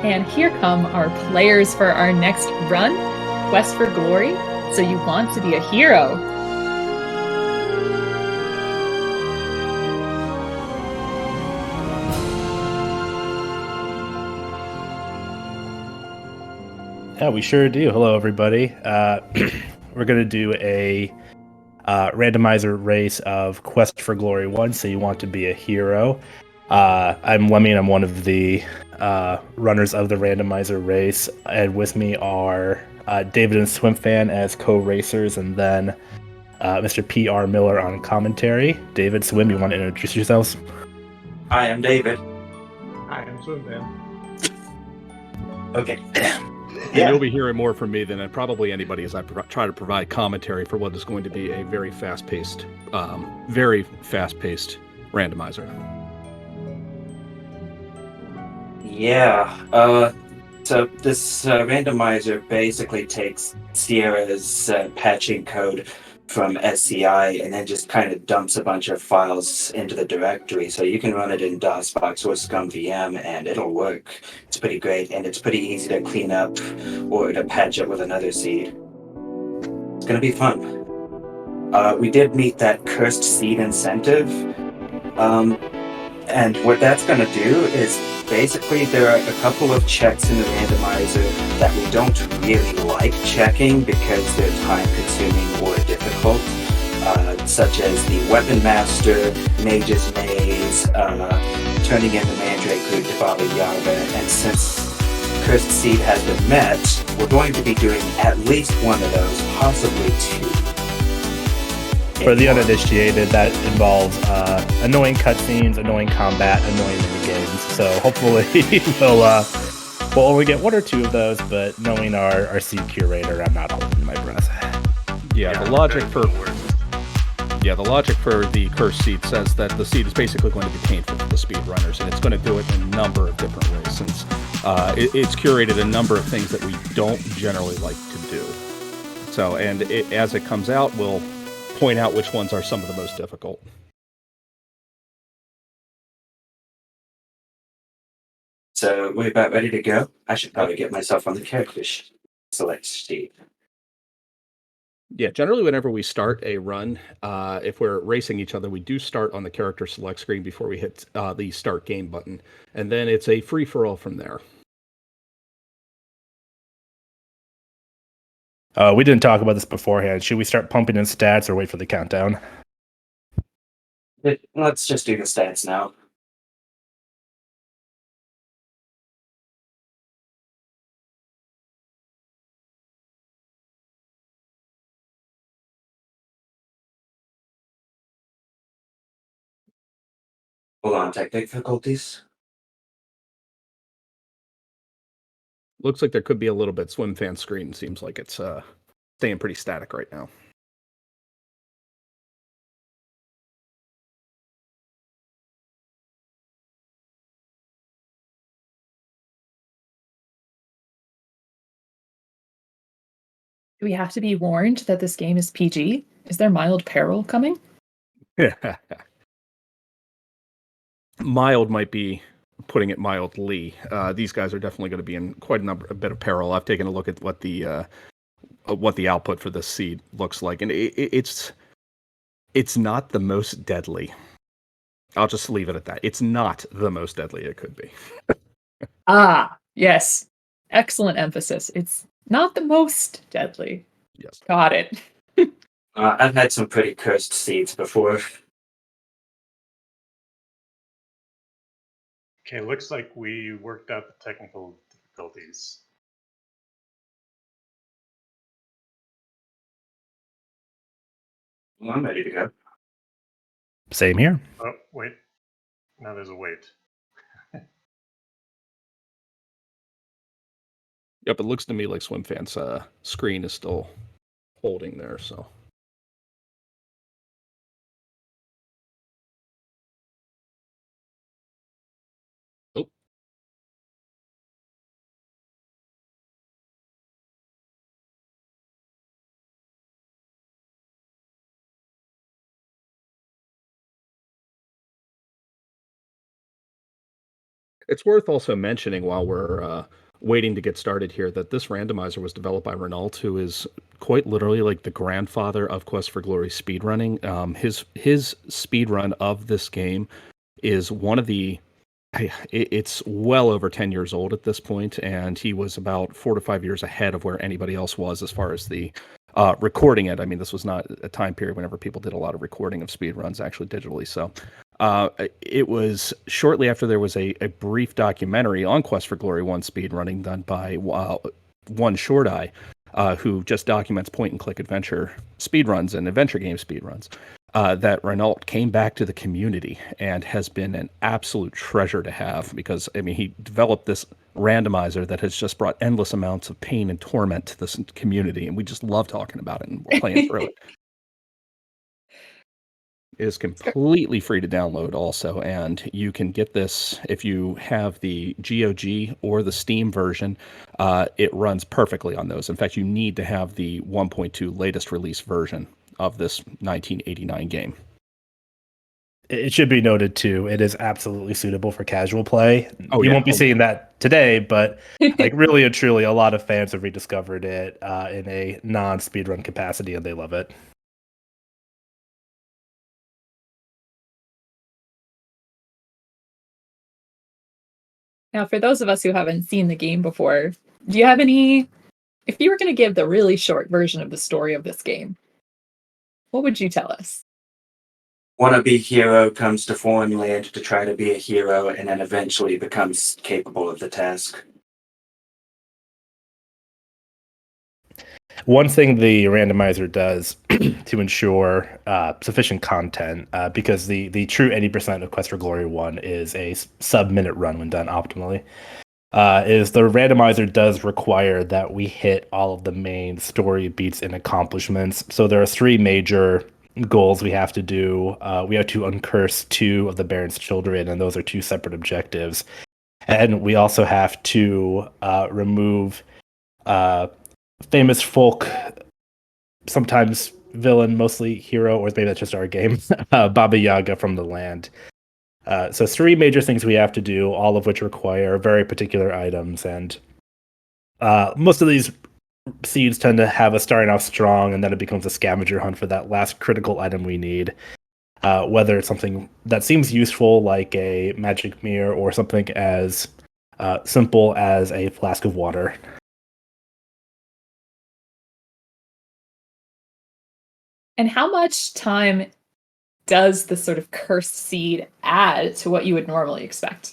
And here come our players for our next run, Quest for Glory. So you want to be a hero. Yeah, we sure do. Hello, everybody. We're going to do a randomizer race of Quest for Glory 1, so you want to be a hero. I'm Lemmy, and I'm one of the runners of the randomizer race. And with me are David and Swimfan as co-racers, and then Mr. P.R. Miller on commentary. David, Swim, you want to introduce yourselves? Hi, I'm David. Hi, I'm Swimfan. Okay. Yeah, you'll be hearing more from me than probably anybody as I try to provide commentary for what is going to be a very fast-paced randomizer. Yeah. So this randomizer basically takes Sierra's patching code from SCI and then just kind of dumps a bunch of files into the directory. So you can run it in DOSBox or ScumVM and it'll work. It's pretty great and it's pretty easy to clean up or to patch up with another seed. It's going to be fun. We did meet that cursed seed incentive. And what that's going to do is basically there are a couple of checks in the randomizer that we don't really like checking because they're time consuming or difficult, such as the Weapon Master, Mage's Maze, turning in the Mandrake Root to Baba Yaga, and since Cursed Seed has been met, we're going to be doing at least one of those, possibly two. For the uninitiated, that involves annoying cutscenes, annoying combat, annoying minigames. So hopefully we'll only get one or two of those, but knowing our seed curator, I'm not holding my breath. The logic for the cursed seed says that the seed is basically going to be painful for the speedrunners, and it's going to do it in a number of different ways, since it's curated a number of things that we don't generally like to do. So, and as it comes out, we'll point out which ones are some of the most difficult. So we're about ready to go. I should probably get myself on the character select sheet. Yeah, generally whenever we start a run, if we're racing each other, we do start on the character select screen before we hit the start game button. And then it's a free-for-all from there. We didn't talk about this beforehand. Should we start pumping in stats or wait for the countdown? Let's just do the stats now. Hold on, tech difficulties. Looks like there could be a little bit. Swimfan screen seems like it's staying pretty static right now. Do we have to be warned that this game is PG? Is there mild peril coming? Mild might be putting it mildly. These guys are definitely going to be in quite a bit of peril. I've taken a look at what the output for this seed looks like, and it's not the most deadly. I'll just leave it at that. It's not the most deadly it could be. Yes. Excellent emphasis. It's not the most deadly. Yes. Got it. I've had some pretty cursed seeds before. Okay, looks like we worked out the technical difficulties. Well, I'm ready to go. Same here. Oh, wait. Now there's a wait. Yep, it looks to me like Swimfan's screen is still holding there, so. Oh. It's worth also mentioning while we're waiting to get started here that this randomizer was developed by Renault, who is quite literally like the grandfather of Quest for Glory speedrunning. His speedrun of this game is one of the it's well over 10 years old at this point, and he was about 4 to 5 years ahead of where anybody else was as far as the recording it. I mean, this was not a time period whenever people did a lot of recording of speedruns actually digitally. So it was shortly after there was a brief documentary on Quest for Glory 1 speedrunning done by One Short Eye, who just documents point and click adventure speedruns and adventure game speedruns. That Renault came back to the community and has been an absolute treasure to have, because I mean, he developed this randomizer that has just brought endless amounts of pain and torment to this community, and we just love talking about it and we're playing through it. It is completely free to download also, and you can get this if you have the GOG or the Steam version. It runs perfectly on those. In fact, you need to have the 1.2 latest release version of this 1989 game. It should be noted too, it is absolutely suitable for casual play. Oh, You yeah. won't be seeing that today, but like really and truly, a lot of fans have rediscovered it in a non-speedrun capacity, and they love it. Now, for those of us who haven't seen the game before, do you have any? If you were going to give the really short version of the story of this game, what would you tell us? Wannabe hero comes to foreign land to try to be a hero, and then eventually becomes capable of the task. One thing the randomizer does to ensure sufficient content, because the true 80% of Quest for Glory 1 is a sub-minute run when done optimally, is the randomizer does require that we hit all of the main story beats and accomplishments. So there are 3 major goals we have to do. We have to uncurse 2 of the Baron's children, and those are 2 separate objectives. And we also have to remove famous folk, sometimes villain, mostly hero, or maybe that's just our game, Baba Yaga from the land. So 3 major things we have to do, all of which require very particular items, and most of these seeds tend to have us starting off strong, and then it becomes a scavenger hunt for that last critical item we need. Whether it's something that seems useful, like a magic mirror, or something as simple as a flask of water. And how much time does the sort of cursed seed add to what you would normally expect?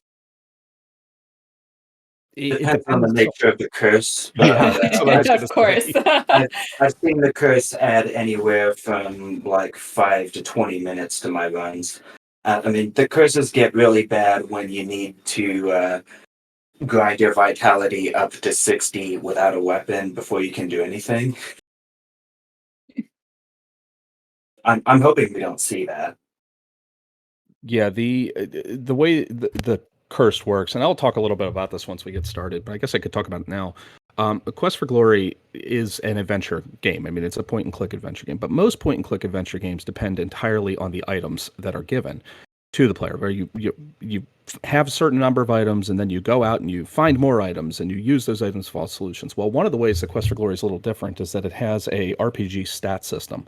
It Depends on the depends. nature of the curse. Yeah, But, that's what I was gonna Of course. say. I've seen the curse add anywhere from like 5 to 20 minutes to my runs. I mean, the curses get really bad when you need to grind your vitality up to 60 without a weapon before you can do anything. I'm hoping we don't see that. Yeah, the way the curse works, and I'll talk a little bit about this once we get started, but I guess I could talk about it now. Quest for Glory is an adventure game. I mean, it's a point and click adventure game, but most point and click adventure games depend entirely on the items that are given to the player, where you have a certain number of items, and then you go out and you find more items, and you use those items for solutions. Well, one of the ways that Quest for Glory is a little different is that it has a RPG stat system,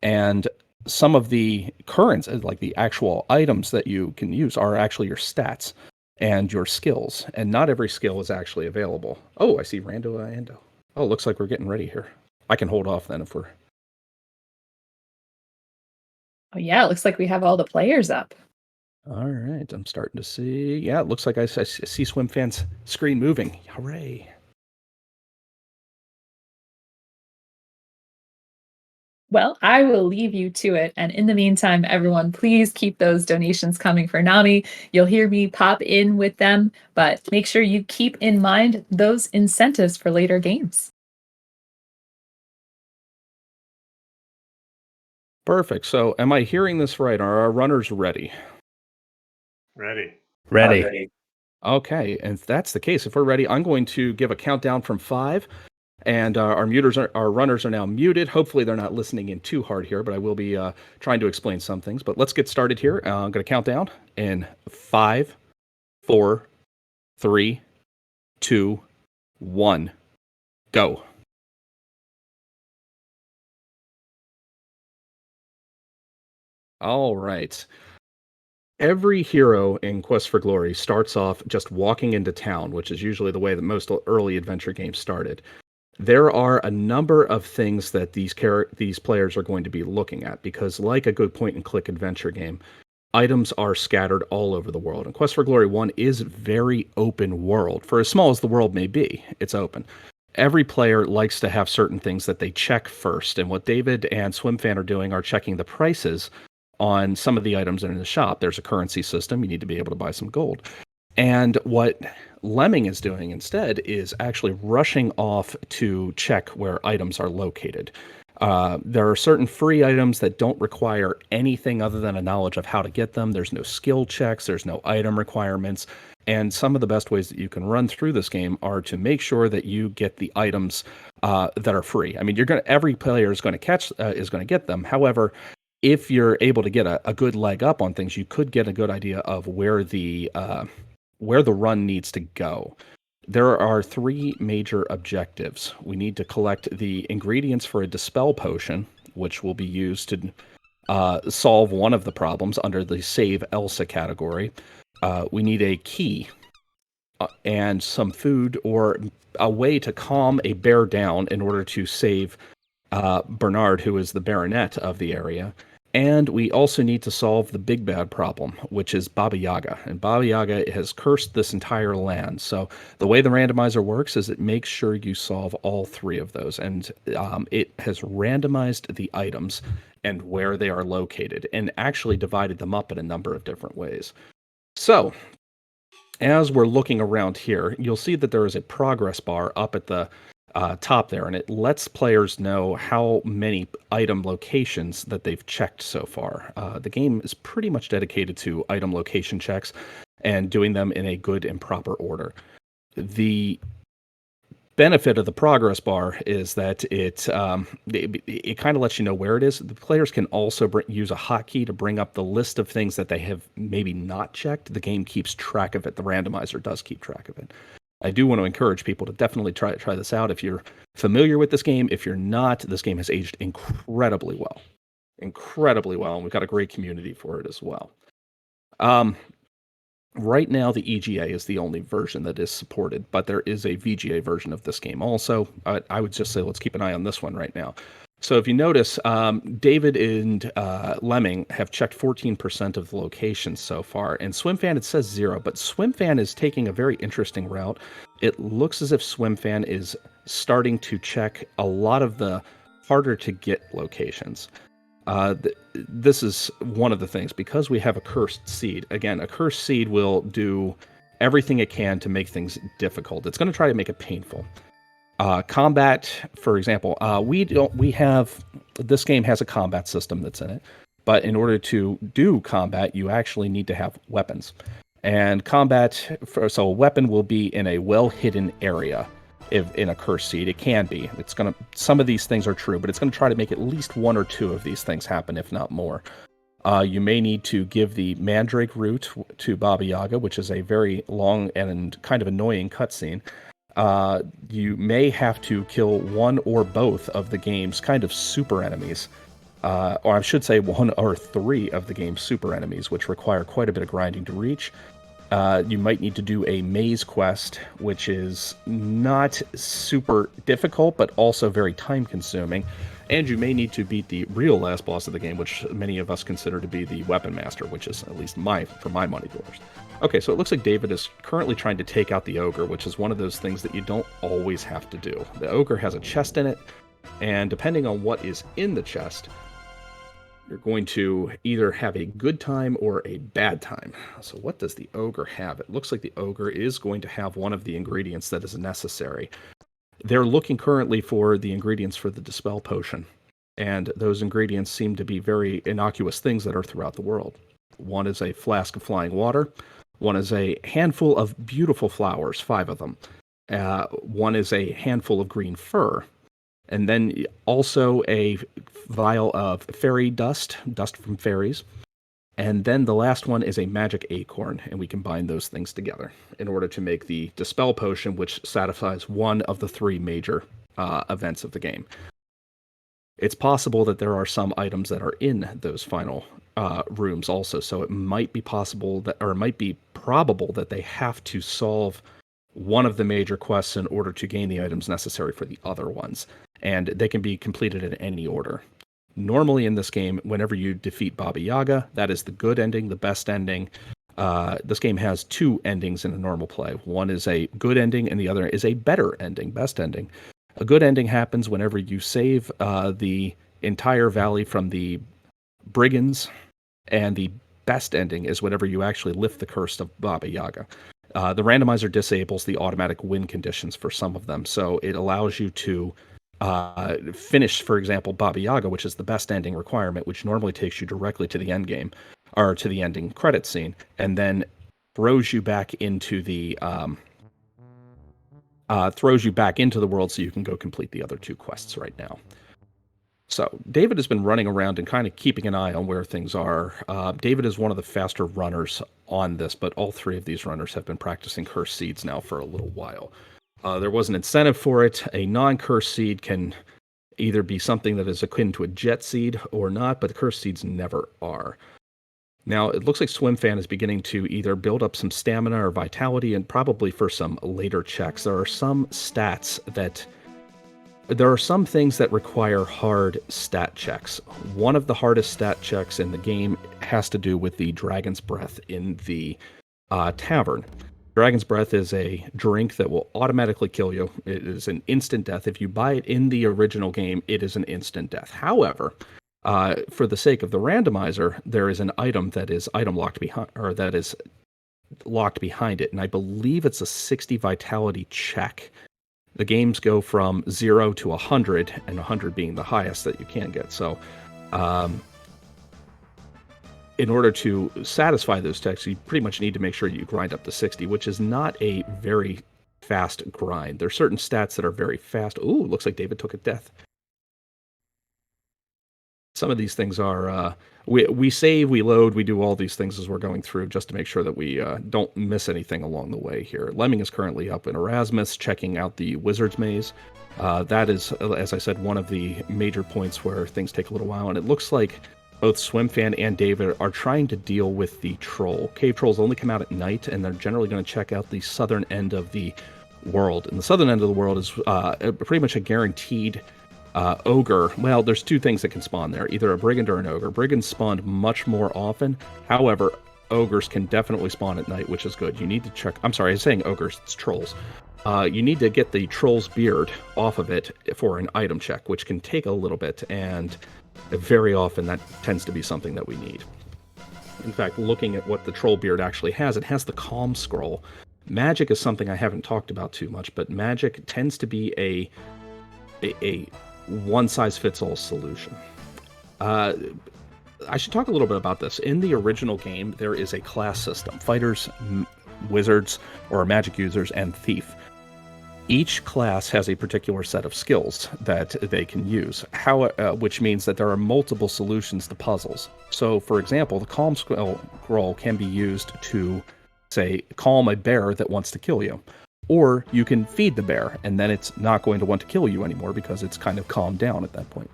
and some of the currents, like the actual items that you can use, are actually your stats and your skills, and not every skill is actually available. Oh, I see Randothon. Oh, looks like we're getting ready here. I can hold off then if we're... Oh yeah, it looks like we have all the players up. All right, I'm starting to see. Yeah, it looks like I see Swim Fan's screen moving. Hooray. Well, I will leave you to it. And in the meantime, everyone, please keep those donations coming for Nami. You'll hear me pop in with them, but make sure you keep in mind those incentives for later games. Perfect. So am I hearing this right? Are our runners ready? Ready. Ready. Already. Okay, and if that's the case, if we're ready, I'm going to give a countdown from 5. And our runners are now muted. Hopefully they're not listening in too hard here, but I will be trying to explain some things. But let's get started here. I'm going to count down in 5, 4, 3, 2, 1, go. All right. Every hero in Quest for Glory starts off just walking into town, which is usually the way that most early adventure games started. There are a number of things that these players are going to be looking at because, like a good point-and-click adventure game, items are scattered all over the world. And Quest for Glory 1 is very open world. For as small as the world may be, it's open. Every player likes to have certain things that they check first. And what David and SwimFan are doing are checking the prices on some of the items in the shop. There's a currency system. You need to be able to buy some gold. And what Lemming is doing instead is actually rushing off to check where items are located. There are certain free items that don't require anything other than a knowledge of how to get them. There's no skill checks. There's no item requirements. And some of the best ways that you can run through this game are to make sure that you get the items that are free. I mean, every player is going to get them. However, if you're able to get a good leg up on things, you could get a good idea of where the run needs to go. There are 3 major objectives. We need to collect the ingredients for a Dispel Potion, which will be used to solve one of the problems under the Save Elsa category. We need a key and some food or a way to calm a bear down in order to save Bernard, who is the baronet of the area. And we also need to solve the big bad problem, which is Baba Yaga. And Baba Yaga has cursed this entire land. So the way the randomizer works is it makes sure you solve all 3 of those. And it has randomized the items and where they are located and actually divided them up in a number of different ways. So as we're looking around here, you'll see that there is a progress bar up at the top there, and it lets players know how many item locations that they've checked so far. The game is pretty much dedicated to item location checks and doing them in a good and proper order. The benefit of the progress bar is that it kind of lets you know where it is. The players can also use a hotkey to bring up the list of things that they have maybe not checked. The game keeps track of it. The randomizer does keep track of it. I do want to encourage people to definitely try this out. If you're familiar with this game, if you're not, this game has aged incredibly well. Incredibly well, and we've got a great community for it as well. Right now, the EGA is the only version that is supported, but there is a VGA version of this game also. I would just say let's keep an eye on this one right now. So if you notice, David and Lemming have checked 14% of the locations so far, and SwimFan, it says 0, but SwimFan is taking a very interesting route. It looks as if SwimFan is starting to check a lot of the harder to get locations. This is one of the things, because we have a cursed seed. Again, a cursed seed will do everything it can to make things difficult. It's going to try to make it painful. Combat, for example, this game has a combat system that's in it, but in order to do combat, you actually need to have weapons. And so a weapon will be in a well-hidden area. If in a cursed seed, it can be. Some of these things are true, but it's going to try to make at least 1 or 2 of these things happen, if not more. You may need to give the Mandrake root to Baba Yaga, which is a very long and kind of annoying cutscene. You may have to kill 1 or both of the game's kind of super enemies, or I should say 1 or 3 of the game's super enemies, which require quite a bit of grinding to reach. You might need to do a maze quest, which is not super difficult, but also very time-consuming. And you may need to beat the real last boss of the game, which many of us consider to be the Weapon Master, which is at least for my money goers. Okay, so it looks like David is currently trying to take out the ogre, which is one of those things that you don't always have to do. The ogre has a chest in it, and depending on what is in the chest, you're going to either have a good time or a bad time. So what does the ogre have? It looks like the ogre is going to have one of the ingredients that is necessary. They're looking currently for the ingredients for the Dispel Potion, and those ingredients seem to be very innocuous things that are throughout the world. One is a flask of flying water. One is a handful of beautiful flowers, 5 of them. One is a handful of green fur. And then also a vial of fairy dust from fairies. And then the last one is a magic acorn, and we combine those things together in order to make the Dispel Potion, which satisfies one of the 3 major events of the game. It's possible that there are some items that are in those final rooms also, so it might be possible that, or it might be probable that they have to solve one of the major quests in order to gain the items necessary for the other ones, and they can be completed in any order. Normally in this game, whenever you defeat Baba Yaga, that is the good ending, the best ending. This game has 2 endings in a normal play. One is a good ending, and the other is a better ending, best ending. A good ending happens whenever you save the entire valley from the brigands, and the best ending is whenever you actually lift the curse of Baba Yaga. The randomizer disables the automatic win conditions for some of them, so it allows you to finish, for example, Baba Yaga, which is the best ending requirement, which normally takes you directly to the end game, or to the ending credit scene, and then throws you back into the world so you can go complete the other 2 quests right now. So David has been running around and kind of keeping an eye on where things are. David is one of the faster runners on this, but all 3 of these runners have been practicing Cursed Seeds now for a little while. There was an incentive for it. A non-cursed seed can either be something that is akin to a jet seed or not, but cursed seeds never are. Now, it looks like SwimFan is beginning to either build up some stamina or vitality, and probably for some later checks. There are some things that require hard stat checks. One of the hardest stat checks in the game has to do with the Dragon's Breath in the tavern. Dragon's Breath is a drink that will automatically kill you. It is an instant death. If you buy it in the original game, it is an instant death. However, for the sake of the randomizer, there is an item that is locked behind it, and I believe it's a 60 vitality check. The games go from 0 to 100, and 100 being the highest that you can get. So, in order to satisfy those checks, you pretty much need to make sure you grind up to 60, which is not a very fast grind. There are certain stats that are very fast. Ooh, looks like David took a death. Some of these things are, we save, we load, we do all these things as we're going through just to make sure that we don't miss anything along the way here. Lemming is currently up in Erasmus, checking out the Wizard's Maze. That is, as I said, one of the major points where things take a little while, and it looks like both SwimFan and David are trying to deal with the troll. Cave trolls only come out at night, and they're generally going to check out the southern end of the world. And the southern end of the world is pretty much a guaranteed ogre. Well, there's 2 things that can spawn there, either a brigand or an ogre. Brigands spawn much more often. However, ogres can definitely spawn at night, which is good. You need to check... I'm sorry, I was saying ogres, it's trolls. You need to get the troll's beard off of it for an item check, which can take a little bit, and very often that tends to be something that we need. In fact, looking at what the troll beard actually has, it has the calm scroll. Magic is something I haven't talked about too much, but magic tends to be a one-size-fits-all solution. I should talk a little bit about this. In the original game, there is a class system: fighters, wizards, or magic users, and thief. Each class has a particular set of skills that they can use, which means that there are multiple solutions to puzzles. So, for example, the calm scroll can be used to, say, calm a bear that wants to kill you. Or you can feed the bear, and then it's not going to want to kill you anymore because it's kind of calmed down at that point.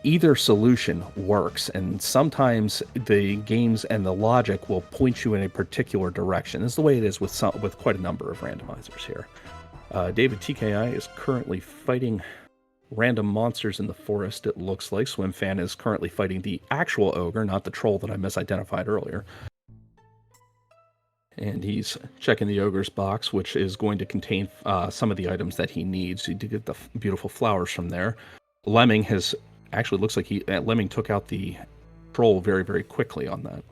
Either solution works, and sometimes the games and the logic will point you in a particular direction. This is the way it is with quite a number of randomizers here. David TKI is currently fighting random monsters in the forest, it looks like. SwimFan is currently fighting the actual ogre, not the troll that I misidentified earlier. And he's checking the ogre's box, which is going to contain some of the items that he needs. He did get the beautiful flowers from there. Lemming has... Actually, looks like Lemming took out the troll very, very quickly on that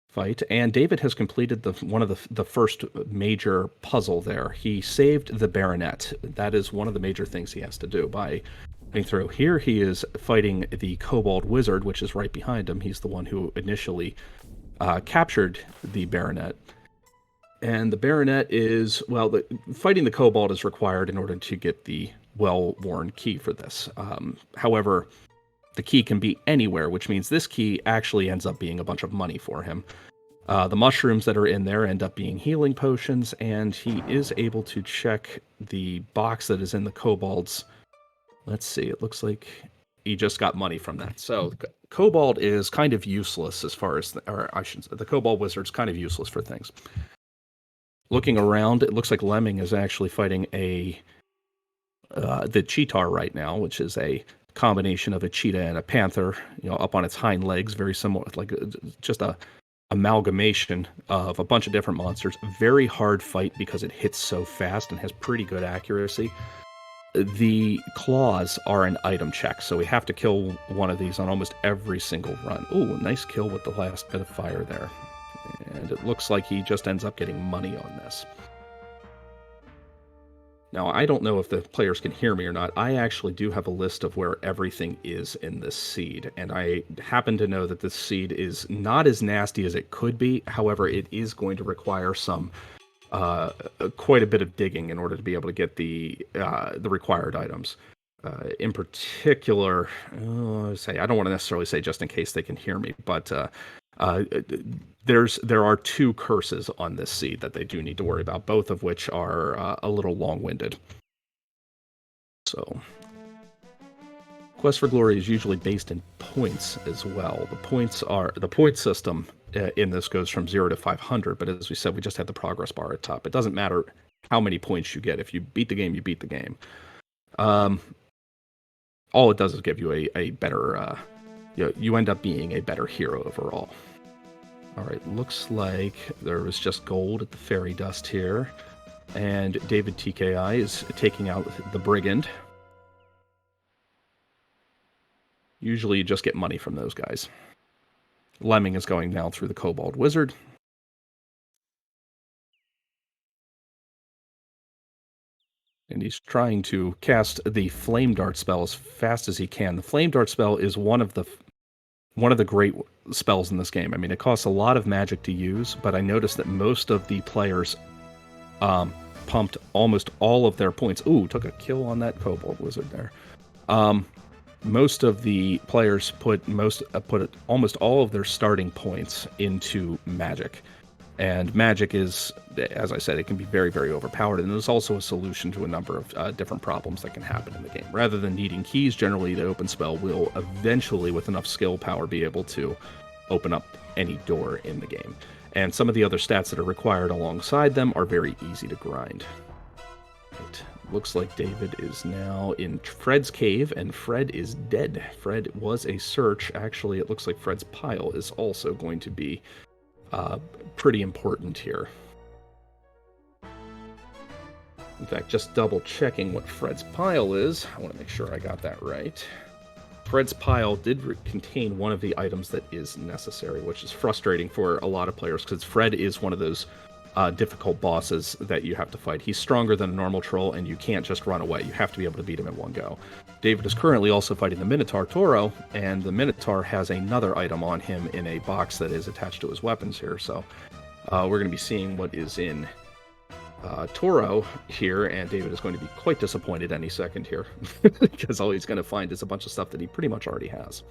fight. And David has completed one of the first major puzzle there. He saved the Baronet. That is one of the major things he has to do by getting through. Here he is fighting the Kobold Wizard, which is right behind him. He's the one who initially captured the Baronet. And the Baronet is, well, fighting the Kobold is required in order to get the well-worn key for this. However, The key can be anywhere, which means this key actually ends up being a bunch of money for him. The mushrooms that are in there end up being healing potions, and he is able to check the box that is in the kobold's. Let's see, it looks like he just got money from that. So kobold is kind of useless as far as, or I shouldn't say, the kobold wizard's kind of useless for things. Looking around, it looks like Lemming is actually fighting the cheetar right now, which is a combination of a cheetah and a panther, up on its hind legs, very similar, like just a amalgamation of a bunch of different monsters. Very hard fight because it hits so fast and has pretty good accuracy. The claws are an item check, so we have to kill one of these on almost every single run. Ooh, nice kill with the last bit of fire there. And it looks like he just ends up getting money on this. Now, I don't know if the players can hear me or not. I actually do have a list of where everything is in this seed, and I happen to know that this seed is not as nasty as it could be. However, it is going to require some quite a bit of digging in order to be able to get the required items. In particular, I don't want to necessarily say just in case they can hear me, but there are 2 curses on this seed that they do need to worry about, both of which are a little long-winded. So, Quest for Glory is usually based in points as well. The point system in this goes from 0 to 500, but as we said, we just had the progress bar at top. It doesn't matter how many points you get. If you beat the game, you beat the game. All it does is give you a better, you end up being a better hero overall. All right, looks like there was just gold at the fairy dust here, and David TKI is taking out the brigand. Usually you just get money from those guys. Lemming is going now through the kobold wizard. And he's trying to cast the flame dart spell as fast as he can. The flame dart spell is one of the great spells in this game. I mean, it costs a lot of magic to use, but I noticed that most of the players pumped almost all of their points. Ooh, took a kill on that kobold wizard there. Most of the players put almost all of their starting points into magic. And magic is, as I said, it can be very, very overpowered, and there's also a solution to a number of different problems that can happen in the game. Rather than needing keys, generally the open spell will eventually, with enough skill power, be able to open up any door in the game. And some of the other stats that are required alongside them are very easy to grind. Right. Looks like David is now in Fred's cave, and Fred is dead. Fred was a search. Actually, it looks like Fred's pile is also going to be pretty important here. In fact, just double checking what Fred's pile is. I want to make sure I got that right. Fred's pile did contain one of the items that is necessary, which is frustrating for a lot of players because Fred is one of those difficult bosses that you have to fight. He's stronger than a normal troll, and you can't just run away. You have to be able to beat him in one go. David is currently also fighting the Minotaur Toro, and the Minotaur has another item on him in a box that is attached to his weapons here. So we're going to be seeing what is in Toro here, and David is going to be quite disappointed any second here because all he's going to find is a bunch of stuff that he pretty much already has.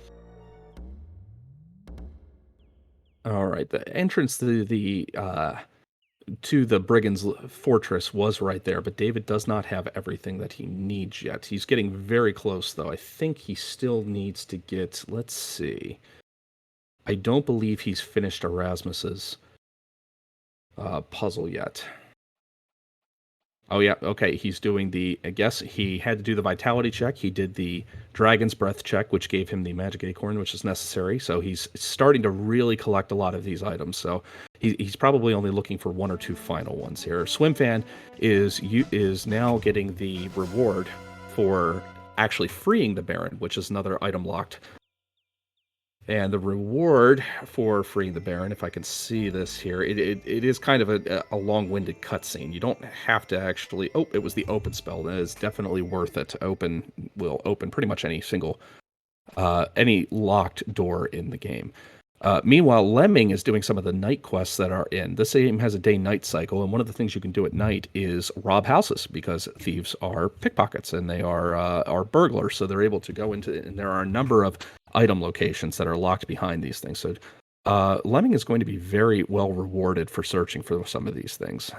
All right, the entrance to the brigand's fortress was right there, but David does not have everything that he needs yet. He's getting very close, though. I think he still needs to get, let's see. I don't believe he's finished Erasmus's puzzle yet. Oh, yeah, okay, he's doing I guess he had to do the vitality check. He did the dragon's breath check, which gave him the magic acorn, which is necessary. So he's starting to really collect a lot of these items. So he's probably only looking for 1 or 2 final ones here. Swimfan is now getting the reward for actually freeing the Baron, which is another item locked. And the reward for freeing the Baron, if I can see this here, it is kind of a long-winded cutscene. You don't have to actually... Oh, it was the open spell. That is definitely worth it. Will open pretty much any single... any locked door in the game. Meanwhile, Lemming is doing some of the night quests that are in. This game has a day-night cycle, and one of the things you can do at night is rob houses, because thieves are pickpockets, and they are burglars, so they're able to go into... And there are a number of item locations that are locked behind these things. So Lemming is going to be very well rewarded for searching for some of these things.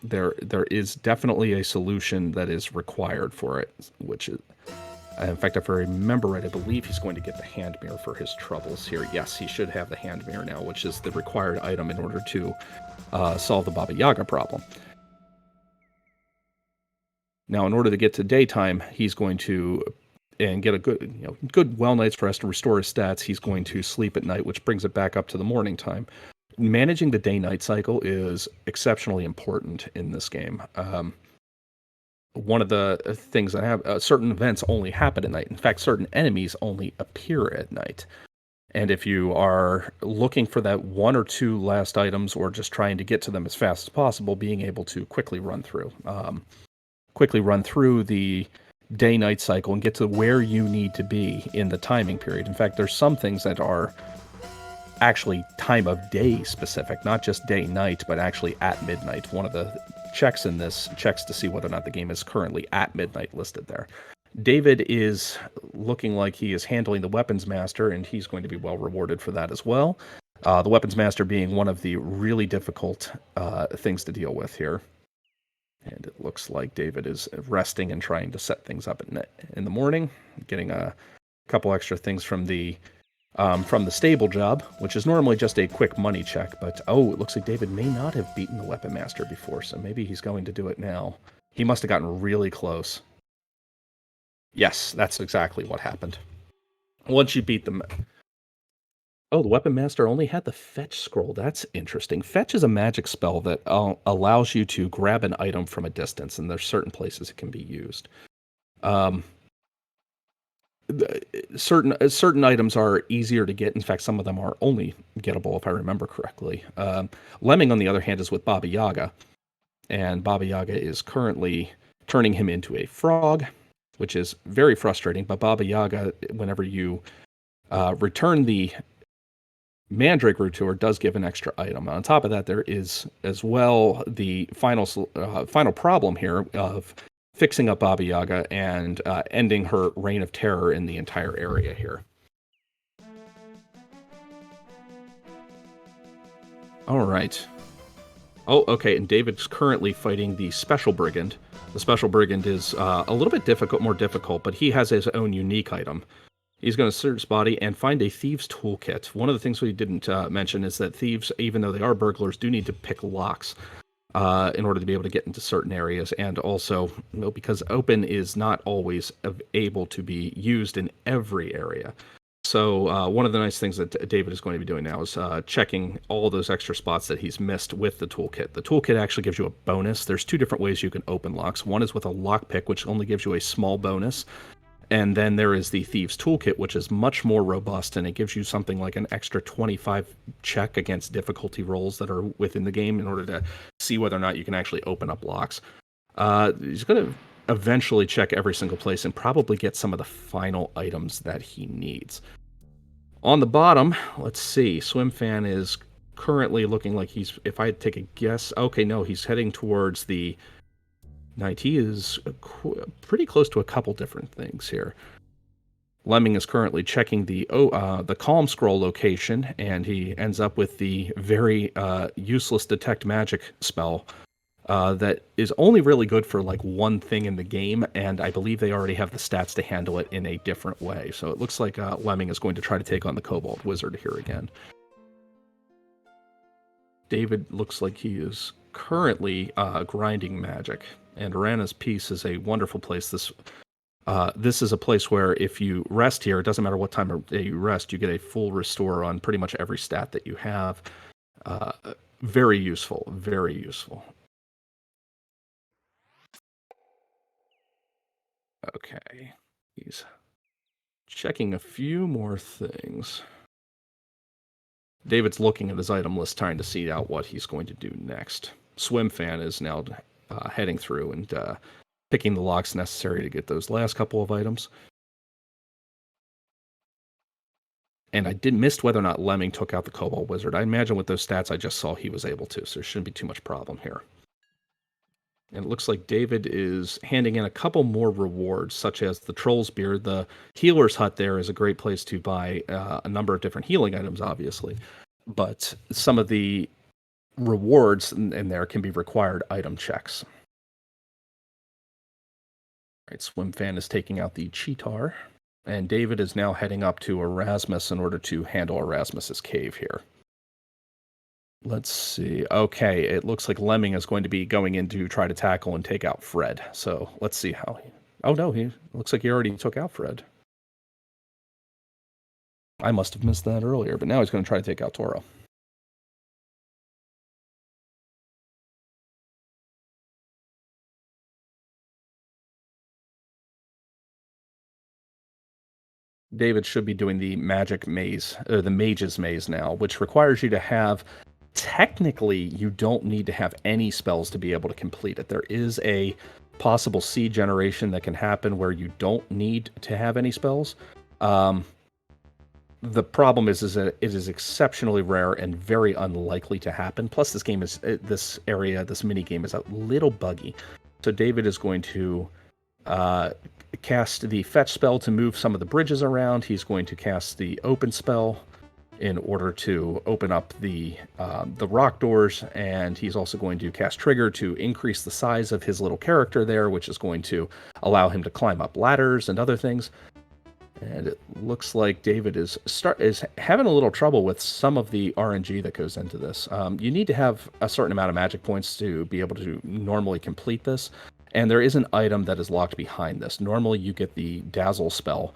There is definitely a solution that is required for it, which is, in fact, if I remember right, I believe he's going to get the hand mirror for his troubles here. Yes, he should have the hand mirror now, which is the required item in order to solve the Baba Yaga problem. Now, in order to get to daytime, he's going to and get a good well night's rest and restore his stats. He's going to sleep at night, which brings it back up to the morning time. Managing the day-night cycle is exceptionally important in this game. One of the things that have certain events only happen at night. In fact, certain enemies only appear at night. And if you are looking for that one or two last items, or just trying to get to them as fast as possible, being able to quickly run through the day-night cycle and get to where you need to be in the timing period. In fact, there's some things that are actually time of day specific, not just day-night, but actually at midnight. One of the checks in this checks to see whether or not the game is currently at midnight listed there. David is looking like he is handling the Weapons Master, and he's going to be well rewarded for that as well. The Weapons Master being one of the really difficult things to deal with here. And it looks like David is resting and trying to set things up in the morning, getting a couple extra things from the stable job, which is normally just a quick money check. But, it looks like David may not have beaten the Weapon Master before, so maybe he's going to do it now. He must have gotten really close. Yes, that's exactly what happened. Once you beat them... Oh, the Weapon Master only had the Fetch scroll. That's interesting. Fetch is a magic spell that allows you to grab an item from a distance, and there's certain places it can be used. Certain items are easier to get. In fact, some of them are only gettable, if I remember correctly. Lemming, on the other hand, is with Baba Yaga, and Baba Yaga is currently turning him into a frog, which is very frustrating. But Baba Yaga, whenever you return the Mandrake Root to her, does give an extra item. On top of that, there is as well the final problem here of fixing up Baba Yaga and ending her reign of terror in the entire area here. All right. Oh, okay, and David's currently fighting the Special Brigand. The Special Brigand is a little bit more difficult, but he has his own unique item. He's going to search his body and find a thieves' toolkit. One of the things we didn't mention is that thieves, even though they are burglars, do need to pick locks in order to be able to get into certain areas. And also, because open is not always able to be used in every area. So one of the nice things that David is going to be doing now is checking all those extra spots that he's missed with the toolkit. The toolkit actually gives you a bonus. There's two different ways you can open locks. One is with a lockpick, which only gives you a small bonus. And then there is the Thieves' Toolkit, which is much more robust, and it gives you something like an extra 25 check against difficulty rolls that are within the game in order to see whether or not you can actually open up locks. He's going to eventually check every single place and probably get some of the final items that he needs. On the bottom, let's see, Swimfan is currently looking like he's, if I take a guess, okay, no, he's heading towards the night. He is pretty close to a couple different things here. Lemming is currently checking the Calm Scroll location, and he ends up with the very useless Detect Magic spell that is only really good for like one thing in the game, and I believe they already have the stats to handle it in a different way. So it looks like Lemming is going to try to take on the Cobalt Wizard here again. David looks like he is currently grinding magic. And Arana's Peace is a wonderful place. This is a place where if you rest here, it doesn't matter what time of day you rest, you get a full restore on pretty much every stat that you have. Very useful, very useful. Okay, he's checking a few more things. David's looking at his item list, trying to see out what he's going to do next. Swimfan is now heading through and picking the locks necessary to get those last couple of items. And I missed whether or not Lemming took out the Cobalt Wizard. I imagine with those stats I just saw he was able to, so there shouldn't be too much problem here. And it looks like David is handing in a couple more rewards, such as the Troll's Beer. The Healer's Hut there is a great place to buy a number of different healing items, obviously. But some of the rewards in there can be required item checks. All right, Swimfan is taking out the Cheetar. And David is now heading up to Erasmus in order to handle Erasmus's cave here. Let's see. Okay, it looks like Lemming is going to be going in to try to tackle and take out Fred. So let's see how he... Oh no, he looks like he already took out Fred. I must have missed that earlier, but now he's going to try to take out Toro. David should be doing the magic maze, or the mage's maze now, which requires you to have... Technically, you don't need to have any spells to be able to complete it. There is a possible seed generation that can happen where you don't need to have any spells. The problem is that it is exceptionally rare and very unlikely to happen. Plus, this mini game is a little buggy. So David is going to cast the fetch spell to move some of the bridges around. He's going to cast the open spell in order to open up the rock doors, and he's also going to cast Trigger to increase the size of his little character there, which is going to allow him to climb up ladders and other things. And it looks like David is having a little trouble with some of the RNG that goes into this. You need to have a certain amount of magic points to be able to normally complete this, and there is an item that is locked behind this. Normally you get the Dazzle spell,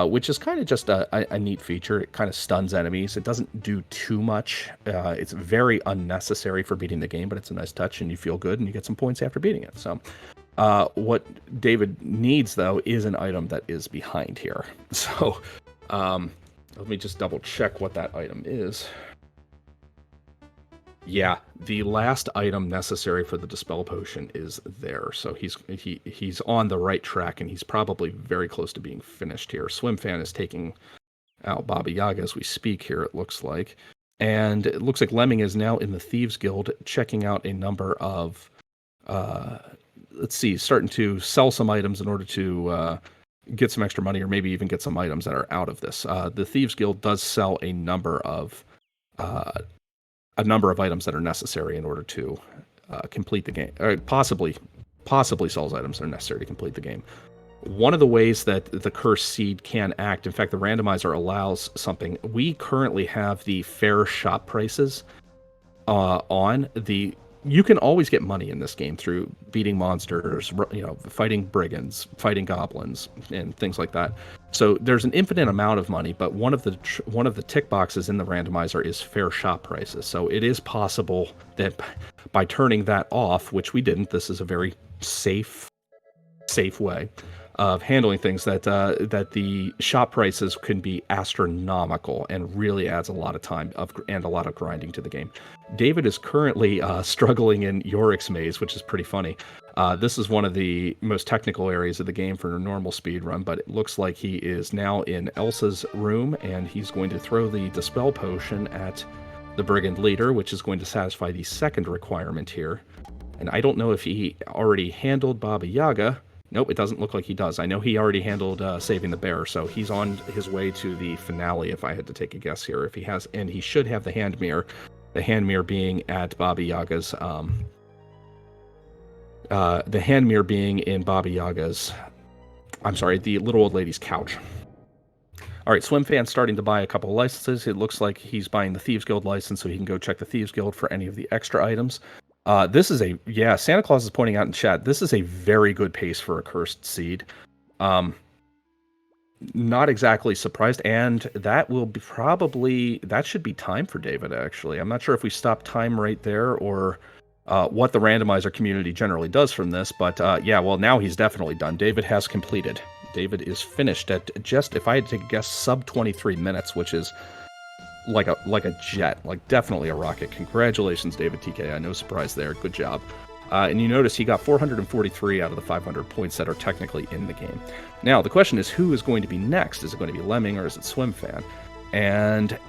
which is kind of just a neat feature. It kind of stuns enemies. It doesn't do too much. It's very unnecessary for beating the game, but it's a nice touch, and you feel good, and you get some points after beating it. So what David needs, though, is an item that is behind here. So let me just double check what that item is. Yeah, the last item necessary for the Dispel Potion is there. So he's on the right track, and he's probably very close to being finished here. Swimfan is taking out Baba Yaga as we speak here, it looks like. And it looks like Lemming is now in the Thieves Guild, checking out a number of... starting to sell some items in order to get some extra money, or maybe even get some items that are out of this. The Thieves Guild does sell a number of items that are necessary in order to complete the game, or possibly sells items that are necessary to complete the game. One of the ways that the cursed seed can act, in fact, the randomizer allows something. We currently have the fair shop prices on the. You can always get money in this game through beating monsters, fighting brigands, fighting goblins, and things like that. So there's an infinite amount of money, but one of the tick boxes in the randomizer is fair shop prices. So it is possible that by turning that off, which we didn't, this is a very safe way of handling things, that the shop prices can be astronomical and really adds a lot of time and a lot of grinding to the game. David is currently struggling in Yorick's maze, which is pretty funny. This is one of the most technical areas of the game for a normal speed run, but it looks like he is now in Elsa's room, and he's going to throw the Dispel Potion at the Brigand Leader, which is going to satisfy the second requirement here. And I don't know if he already handled Baba Yaga. Nope, it doesn't look like he does. I know he already handled saving the bear, so he's on his way to the finale, if I had to take a guess here. If he has, and he should have the hand mirror. The hand mirror being at Baba Yaga's. The hand mirror being in Baba Yaga's. I'm sorry, the little old lady's couch. All right, Swimfan's starting to buy a couple of licenses. It looks like he's buying the Thieves Guild license so he can go check the Thieves Guild for any of the extra items. This is Santa Claus is pointing out in chat, this is a very good pace for a cursed seed. Not exactly surprised, and that will be that should be time for David, actually. I'm not sure if we stop time right there or what the randomizer community generally does from this, but now he's definitely done. David has completed. David is finished at just, if I had to guess, sub 23 minutes, which is like a jet, like definitely a rocket. Congratulations, David TK. No surprise there. Good job. And you notice he got 443 out of the 500 points that are technically in the game. Now, the question is, who is going to be next? Is it going to be Lemming or is it Swimfan? And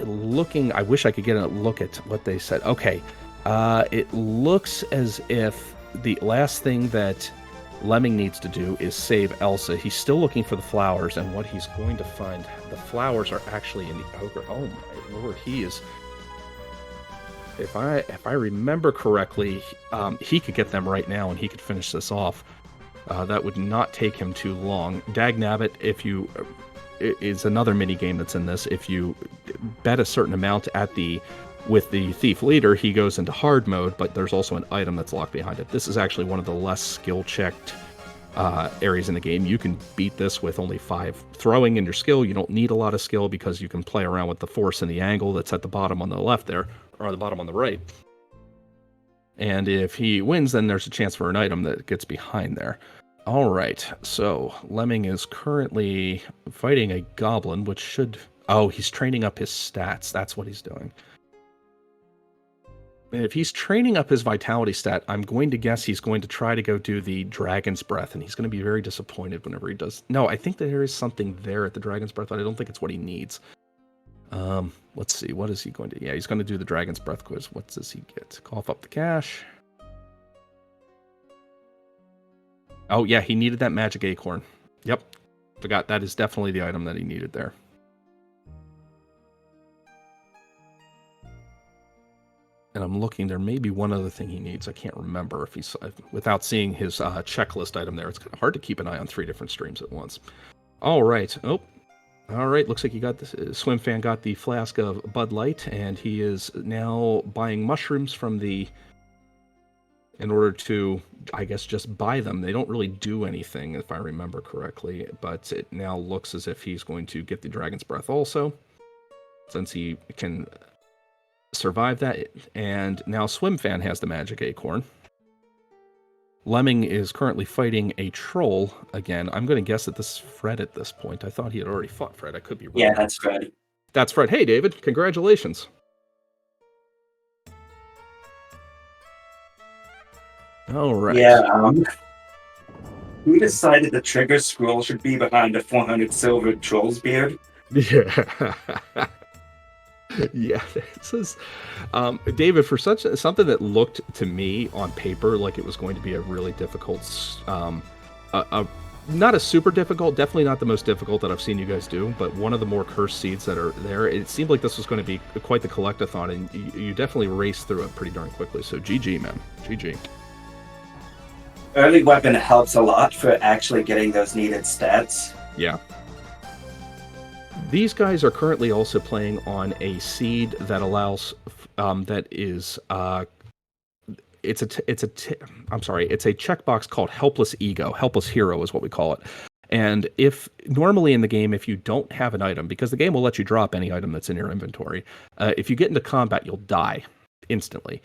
I wish I could get a look at what they said. Okay, it looks as if the last thing that Lemming needs to do is save Elsa. He's still looking for the flowers, and what he's going to find, the flowers are actually in the ogre. Oh my lord, he is. If I remember correctly, he could get them right now, and he could finish this off. That would not take him too long. Dagnabbit, if you is another mini game that's in this. If you bet a certain amount with the thief leader, he goes into hard mode, but there's also an item that's locked behind it. This is actually one of the less skill-checked areas in the game. You can beat this with only 5 throwing in your skill. You don't need a lot of skill because you can play around with the force and the angle that's at the bottom on the left there, or the bottom on the right. And if he wins, then there's a chance for an item that gets behind there. All right, so Lemming is currently fighting a goblin, which should... Oh, he's training up his stats. That's what he's doing. And if he's training up his vitality stat, I'm going to guess he's going to try to go do the Dragon's Breath, and he's going to be very disappointed whenever he does. No, I think there is something there at the Dragon's Breath, but I don't think it's what he needs. Let's see, what is he going to... Yeah, he's going to do the Dragon's Breath quiz. What does he get? Cough up the cash. Oh, yeah, he needed that magic acorn. Yep. Forgot, that is definitely the item that he needed there. And I'm looking, there may be one other thing he needs. I can't remember if he's... Without seeing his checklist item there, it's kind of hard to keep an eye on 3 different streams at once. All right. Oh, all right. Looks like he got the... Swim Fan got the flask of Bud Light, and he is now buying mushrooms from the... In order to, I guess, just buy them. They don't really do anything, if I remember correctly, but it now looks as if he's going to get the Dragon's Breath also, since he can survive that. And now Swim Fan has the magic acorn. Lemming is currently fighting a troll again. I'm going to guess that this is Fred at this point. I thought he had already fought Fred. I could be wrong. Yeah, that's Fred. That's Fred. Hey, David. Congratulations. All right. Yeah, who decided the trigger scroll should be behind a 400 silver troll's beard? Yeah. Yeah, this is David, for something that looked to me on paper like it was going to be a really difficult not a super difficult, definitely not the most difficult that I've seen you guys do, but one of the more cursed seeds that are there. It seemed like this was going to be quite the collectathon, and you definitely raced through it pretty darn quickly. So GG, man. GG. Early weapon helps a lot for actually getting those needed stats. Yeah. These guys are currently also playing on a seed that allows, that is, it's a checkbox called Helpless Ego. Helpless Hero is what we call it. And if normally in the game, if you don't have an item, because the game will let you drop any item that's in your inventory, if you get into combat, you'll die instantly.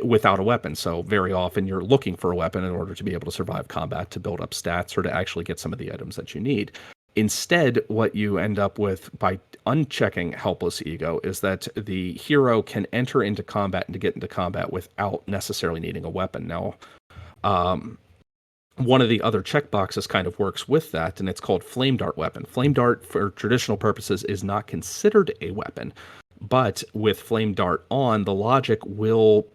Without a weapon. So very often you're looking for a weapon in order to be able to survive combat, to build up stats, or to actually get some of the items that you need. Instead, what you end up with by unchecking Helpless Ego is that the hero can enter into combat and to get into combat without necessarily needing a weapon. Now, one of the other checkboxes kind of works with that, and it's called Flame Dart Weapon. Flame Dart, for traditional purposes, is not considered a weapon. But with Flame Dart on, the logic will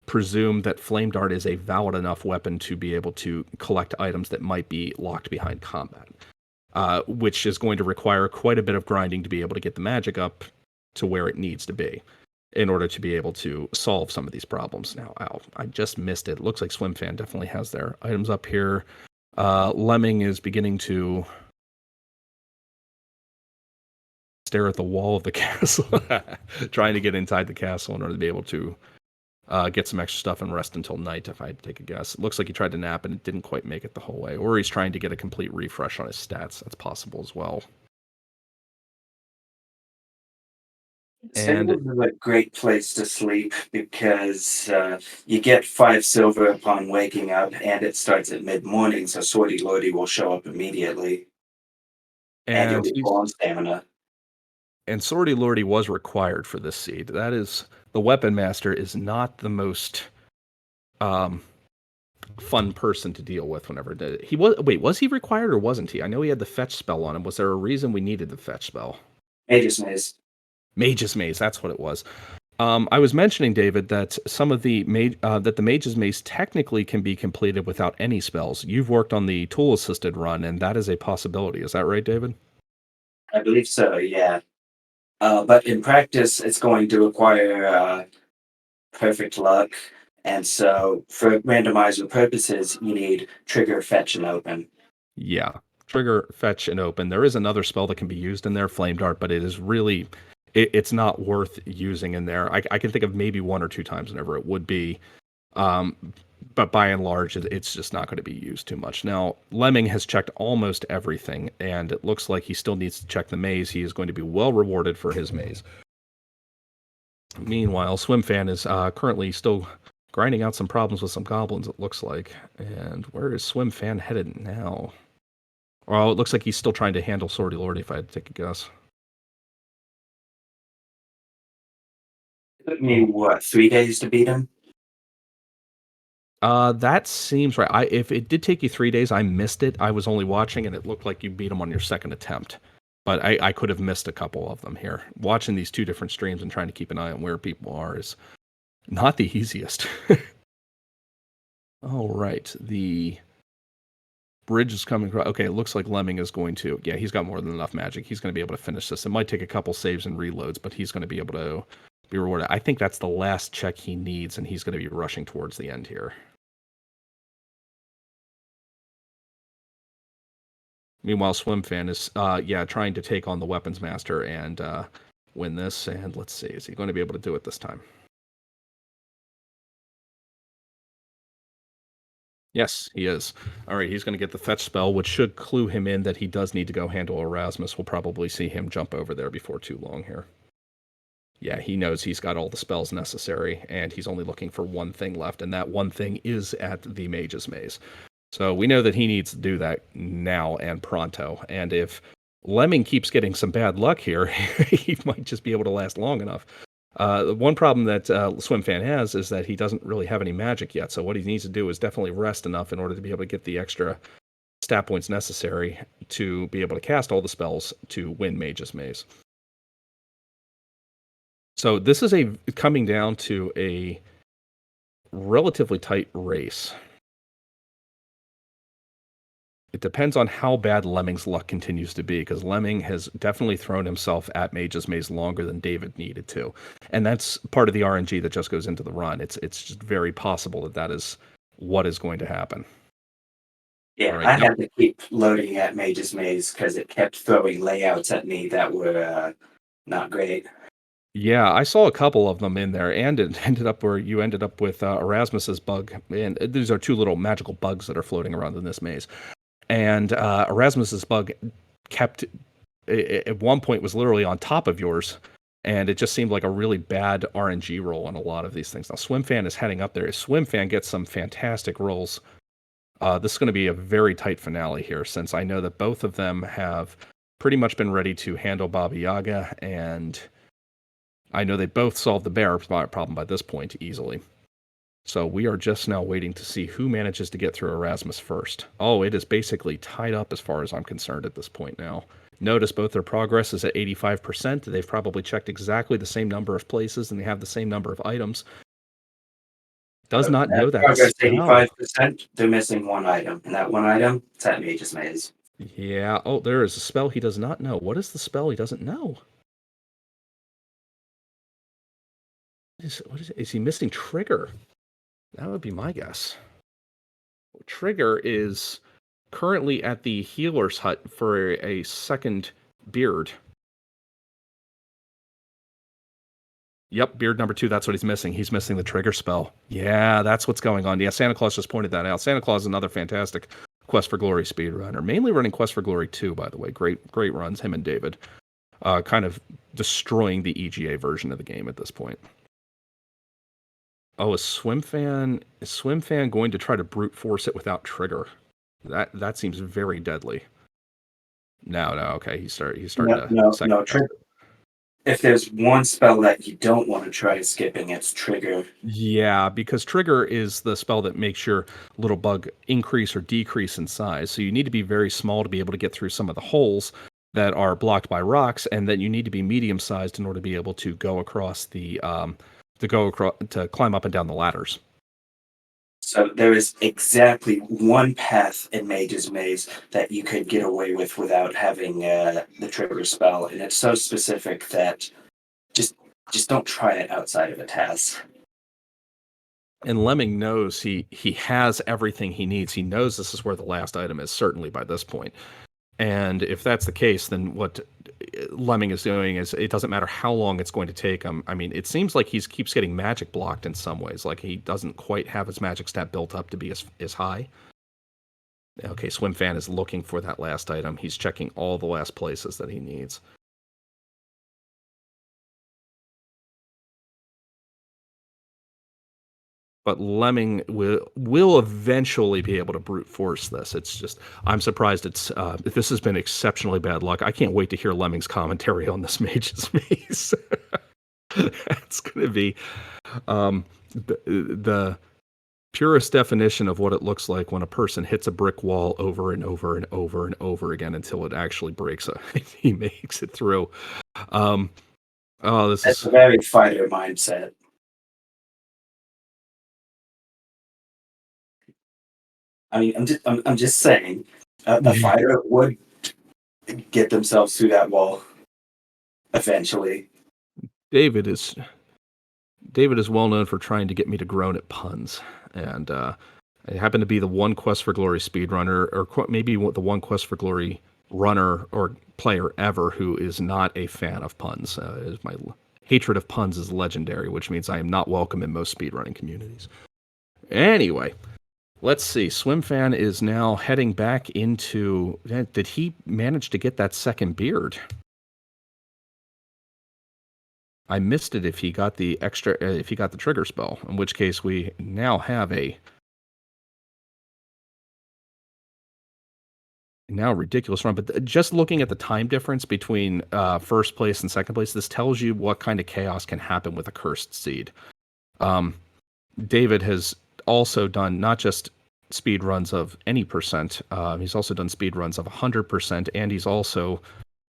presume that Flame Dart is a valid enough weapon to be able to collect items that might be locked behind combat, which is going to require quite a bit of grinding to be able to get the magic up to where it needs to be in order to be able to solve some of these problems. Now, I just missed it. It looks like Swim Fan definitely has their items up here. Lemming is beginning to stare at the wall of the castle, trying to get inside the castle in order to be able to get some extra stuff and rest until night, if I had to take a guess. It looks like he tried to nap and it didn't quite make it the whole way. Or he's trying to get a complete refresh on his stats. That's possible as well. Stables is a great place to sleep because you get 5 silver upon waking up, and it starts at mid-morning, so Swordy Lordy will show up immediately. And you'll be low on stamina. And Swordy Lordy was required for this seed. That is, the Weapon Master is not the most fun person to deal with whenever he was. Wait, was he required or wasn't he? I know he had the fetch spell on him. Was there a reason we needed the fetch spell? Mage's Maze. Mage's Maze, that's what it was. I was mentioning, David, that some of the that the Mage's Maze technically can be completed without any spells. You've worked on the tool-assisted run, and that is a possibility. Is that right, David? I believe so, yeah. But in practice, it's going to require perfect luck. And so, for randomizer purposes, you need trigger, fetch, and open. Yeah. Trigger, fetch, and open. There is another spell that can be used in there, Flame Dart, but it is really, it's not worth using in there. I can think of maybe one or two times whenever it would be. Um, but by and large, it's just not going to be used too much. Now, Lemming has checked almost everything, and it looks like he still needs to check the maze. He is going to be well rewarded for his maze. Meanwhile, Swimfan is currently still grinding out some problems with some goblins, it looks like. And where is Swimfan headed now? Well, it looks like he's still trying to handle Swordy Lordy, if I had to take a guess. It took me, what, 3 days to beat him? That seems right. If it did take you 3 days, I missed it. I was only watching, and it looked like you beat him on your second attempt. But I could have missed a couple of them here. Watching these two different streams and trying to keep an eye on where people are is not the easiest. All right, the bridge is coming across. Okay, it looks like Lemming is going to. Yeah, he's got more than enough magic. He's going to be able to finish this. It might take a couple saves and reloads, but he's going to be able to be rewarded. I think that's the last check he needs, and he's going to be rushing towards the end here. Meanwhile, Swimfan is, trying to take on the Weapons Master and win this. And let's see, is he going to be able to do it this time? Yes, he is. All right, he's going to get the fetch spell, which should clue him in that he does need to go handle Erasmus. We'll probably see him jump over there before too long here. Yeah, he knows he's got all the spells necessary, and he's only looking for one thing left, and that one thing is at the Mage's Maze. So we know that he needs to do that now and pronto. And if Lemming keeps getting some bad luck here, he might just be able to last long enough. The one problem that Swimfan has is that he doesn't really have any magic yet. So what he needs to do is definitely rest enough in order to be able to get the extra stat points necessary to be able to cast all the spells to win Mage's Maze. So this is coming down to a relatively tight race. It depends on how bad Lemming's luck continues to be, because Lemming has definitely thrown himself at Mage's Maze longer than David needed to. And that's part of the RNG that just goes into the run. It's just very possible that is what is going to happen. Yeah, right, I had to keep loading at Mage's Maze because it kept throwing layouts at me that were not great. Yeah, I saw a couple of them in there, and it ended up where you ended up with Erasmus's bug. And these are two little magical bugs that are floating around in this maze. And Erasmus's bug kept, at one point, was literally on top of yours, and it just seemed like a really bad RNG roll on a lot of these things. Now, Swimfan is heading up there. If Swimfan gets some fantastic rolls, this is going to be a very tight finale here, since I know that both of them have pretty much been ready to handle Baba Yaga, and I know they both solved the bear problem by this point easily. So we are just now waiting to see who manages to get through Erasmus first. Oh, it is basically tied up as far as I'm concerned at this point now. Notice both their progress is at 85%. They've probably checked exactly the same number of places, and they have the same number of items. Does not know that. Progress 85%. They're missing one item, and that one item is at Mage's Maze. Yeah. Oh, there is a spell he does not know. What is the spell he doesn't know? What is it? Is he missing Trigger? That would be my guess. Trigger is currently at the healer's hut for a second beard. Yep, beard number 2, that's what he's missing. He's missing the trigger spell. Yeah, that's what's going on. Yeah, Santa Claus just pointed that out. Santa Claus is another fantastic Quest for Glory speedrunner. Mainly running Quest for Glory 2, by the way. Great runs, him and David. Kind of destroying the EGA version of the game at this point. Oh, is Swimfan going to try to brute force it without trigger? That seems very deadly. No, okay. He started No, trigger. If there's one spell that you don't want to try skipping, it's trigger. Yeah, because trigger is the spell that makes your little bug increase or decrease in size. So you need to be very small to be able to get through some of the holes. that are blocked by rocks, and then you need to be medium sized in order to be able to go across to climb up and down the ladders. So there is exactly one path in Mage's Maze that you could get away with without having the trigger spell, and it's so specific that just don't try it outside of a task. And Lemming knows he has everything he needs. He knows this is where the last item is, certainly by this point. And if that's the case, then what Lemming is doing is it doesn't matter how long it's going to take him. I mean, it seems like he keeps getting magic blocked in some ways. Like he doesn't quite have his magic stat built up to be as high. Okay, Swim Fan is looking for that last item. He's checking all the last places that he needs. But Lemming will eventually be able to brute force this. It's just, I'm surprised this has been exceptionally bad luck. I can't wait to hear Lemming's commentary on this Mage's Maze. It's going to be the purest definition of what it looks like when a person hits a brick wall over and over and over and over again until it actually breaks. He makes it through. That's a very fighter mindset. I mean, I'm just saying, a fighter would get themselves through that wall eventually. David is well known for trying to get me to groan at puns, and I happen to be the one Quest for Glory speedrunner, or maybe the one Quest for Glory runner or player ever who is not a fan of puns. My hatred of puns is legendary, which means I am not welcome in most speedrunning communities. Anyway. Let's see. Swim Fan is now heading back into... Did he manage to get that second beard? I missed it if he got the trigger spell, in which case we now have a ridiculous run. But just looking at the time difference between first place and second place, this tells you what kind of chaos can happen with a cursed seed. David has also done not just speed runs of any percent, he's also done speed runs of 100%, and he's also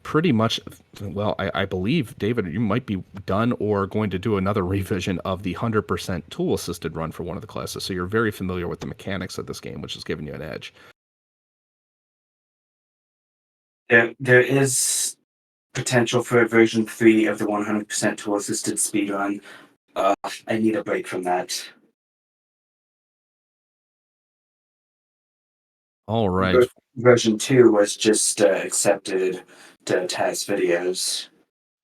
pretty much, well, I believe, David, you might be done or going to do another revision of the 100% tool-assisted run for one of the classes, so you're very familiar with the mechanics of this game, which has given you an edge. There is potential for version 3 of the 100% tool-assisted speedrun. I need a break from that. All right. Version 2 was just accepted to task videos.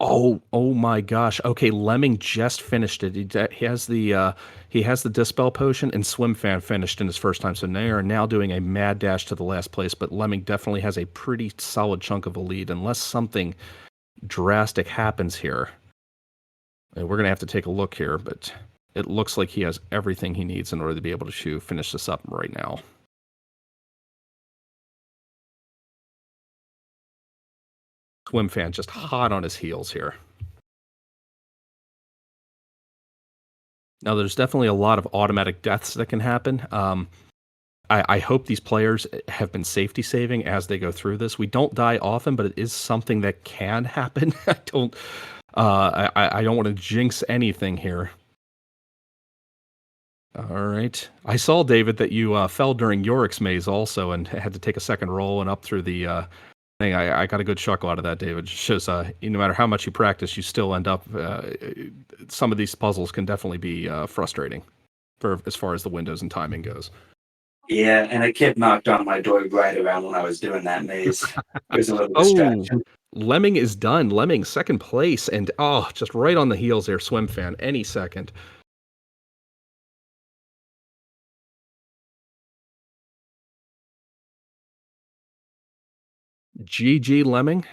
Oh my gosh. Okay, Lemming just finished it. He has the Dispel Potion, and Swim Fan finished in his first time. So they are now doing a mad dash to the last place, but Lemming definitely has a pretty solid chunk of a lead, unless something drastic happens here. And we're going to have to take a look here, but it looks like he has everything he needs in order to be able to finish this up right now. Swim Fan just hot on his heels here. Now, there's definitely a lot of automatic deaths that can happen. I hope these players have been safety saving as they go through this. We don't die often, but it is something that can happen. I don't want to jinx anything here. All right. I saw, David, that you fell during Yorick's maze also and had to take a second roll and up through the thing. I got a good chuckle out of that, David. It shows no matter how much you practice, you still end up... some of these puzzles can definitely be frustrating for as far as the windows and timing goes. Yeah, and a kid knocked on my door right around when I was doing that maze. It was a little distraction. Lemming is done. Lemming, second place, and just right on the heels there, Swim Fan, any second. GG Lemming.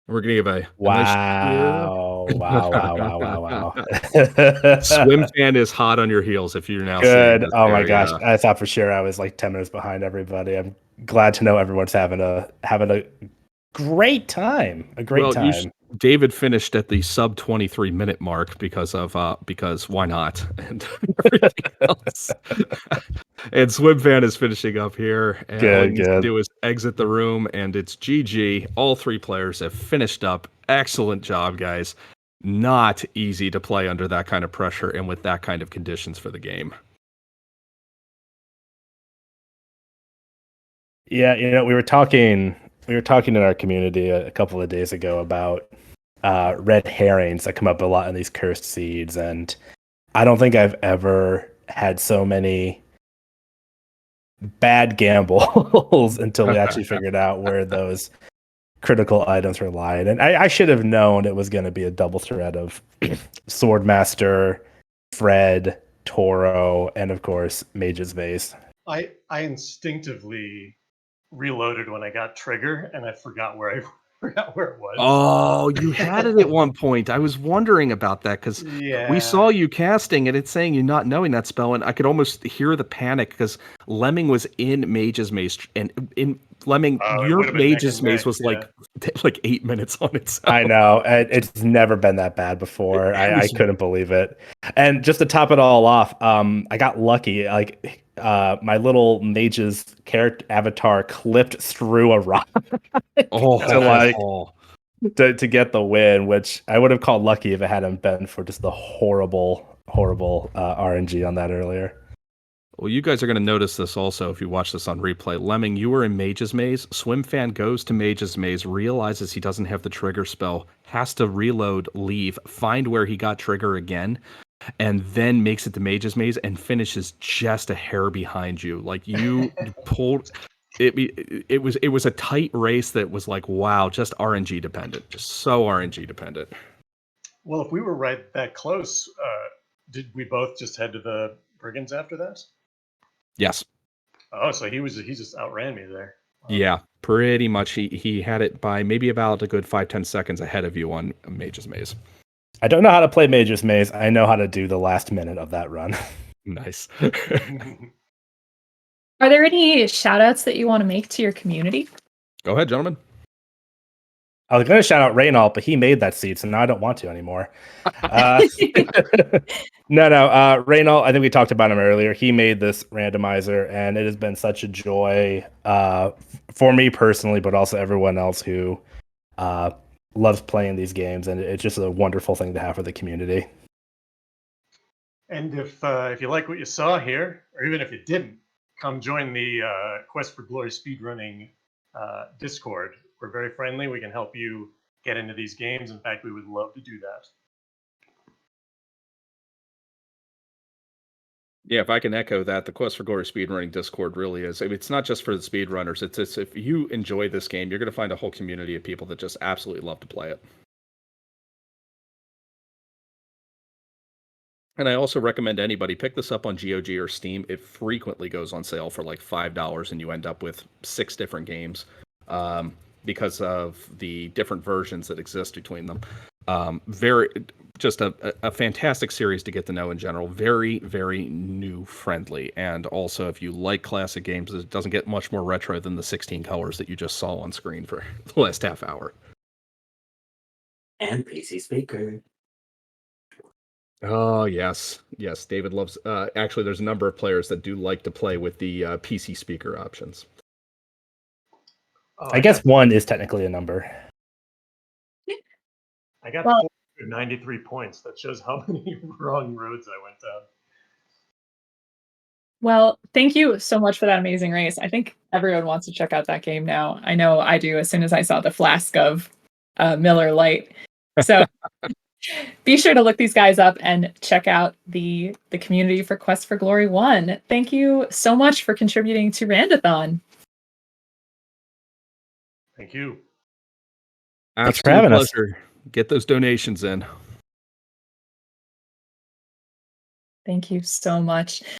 We're gonna give a wow. Swim Fan is hot on your heels if you're now good. Seeing oh my gosh, I thought for sure I was like 10 minutes behind everybody. I'm glad to know everyone's having a great time. David finished at the sub 23 minute mark because why not, and everything else. And Swimfan is finishing up here. And all he Good, needs to good. do is exit the room, and it's GG. All three players have finished up. Excellent job, guys. Not easy to play under that kind of pressure and with that kind of conditions for the game. Yeah, we were talking in our community a couple of days ago about red herrings that come up a lot in these cursed seeds, and I don't think I've ever had so many bad gambles until we actually figured out where those critical items were lying. And I should have known it was going to be a double threat of Swordmaster, Fred, Toro, and of course Mage's Vase. I instinctively reloaded when I got trigger, and I forgot where I forgot where it was. Oh, you had it at one point. I was wondering about that because we saw you casting and it's saying you not knowing that spell, and I could almost hear the panic because Lemming was in Mage's Maze, and in Lemming, your Mage's Maze was like 8 minutes on itself. I know. It's never been that bad before. I couldn't believe it. And just to top it all off, I got lucky. Like my little mage's character avatar clipped through a rock to get the win, which I would have called lucky if it hadn't been for just the horrible RNG on that earlier. Well, you guys are going to notice this also if you watch this on replay. Lemming, you were in Mage's Maze. Swimfan goes to Mage's Maze, realizes he doesn't have the trigger spell, has to reload, leave, find where he got trigger again, and then makes it to Mage's Maze and finishes just a hair behind you. Like you pulled it. It was a tight race that was like, wow, just RNG dependent, just so RNG dependent. Well, if we were right that close, did we both just head to the brigands after that? Yes. Oh, so he just outran me there. Wow. Yeah, pretty much. He had it by maybe about a good 5-10 seconds ahead of you on Mage's Maze. I don't know how to play Mage's Maze. I know how to do the last minute of that run. Nice. Are there any shout outs that you want to make to your community? Go ahead, gentlemen. I was going to shout out Reynold, but he made that seed, so now I don't want to anymore. No. Reynold, I think we talked about him earlier. He made this randomizer, and it has been such a joy for me personally, but also everyone else who loves playing these games, and it's just a wonderful thing to have for the community. And if you like what you saw here, or even if you didn't, come join the Quest for Glory speedrunning Discord. We're very friendly. We can help you get into these games. In fact, we would love to do that. Yeah, if I can echo that, the Quest for Glory speedrunning Discord really is. I mean, it's not just for the speedrunners. It's if you enjoy this game, you're going to find a whole community of people that just absolutely love to play it. And I also recommend anybody pick this up on GOG or Steam. It frequently goes on sale for like $5, and you end up with 6 different games because of the different versions that exist between them. Just a fantastic series to get to know in general. Very, very new friendly. And also, if you like classic games, it doesn't get much more retro than the 16 colors that you just saw on screen for the last half hour. And PC speaker. Oh, yes. Yes, David loves... actually, there's a number of players that do like to play with the PC speaker options. Oh, I guess 1 is technically a number. I got 493 points. That shows how many wrong roads I went down. Well, thank you so much for that amazing race. I think everyone wants to check out that game now. I know I do as soon as I saw the flask of Miller Lite. So be sure to look these guys up and check out the community for Quest for Glory 1. Thank you so much for contributing to Randothon. Thank you. Thanks for having us. Get those donations in. Thank you so much.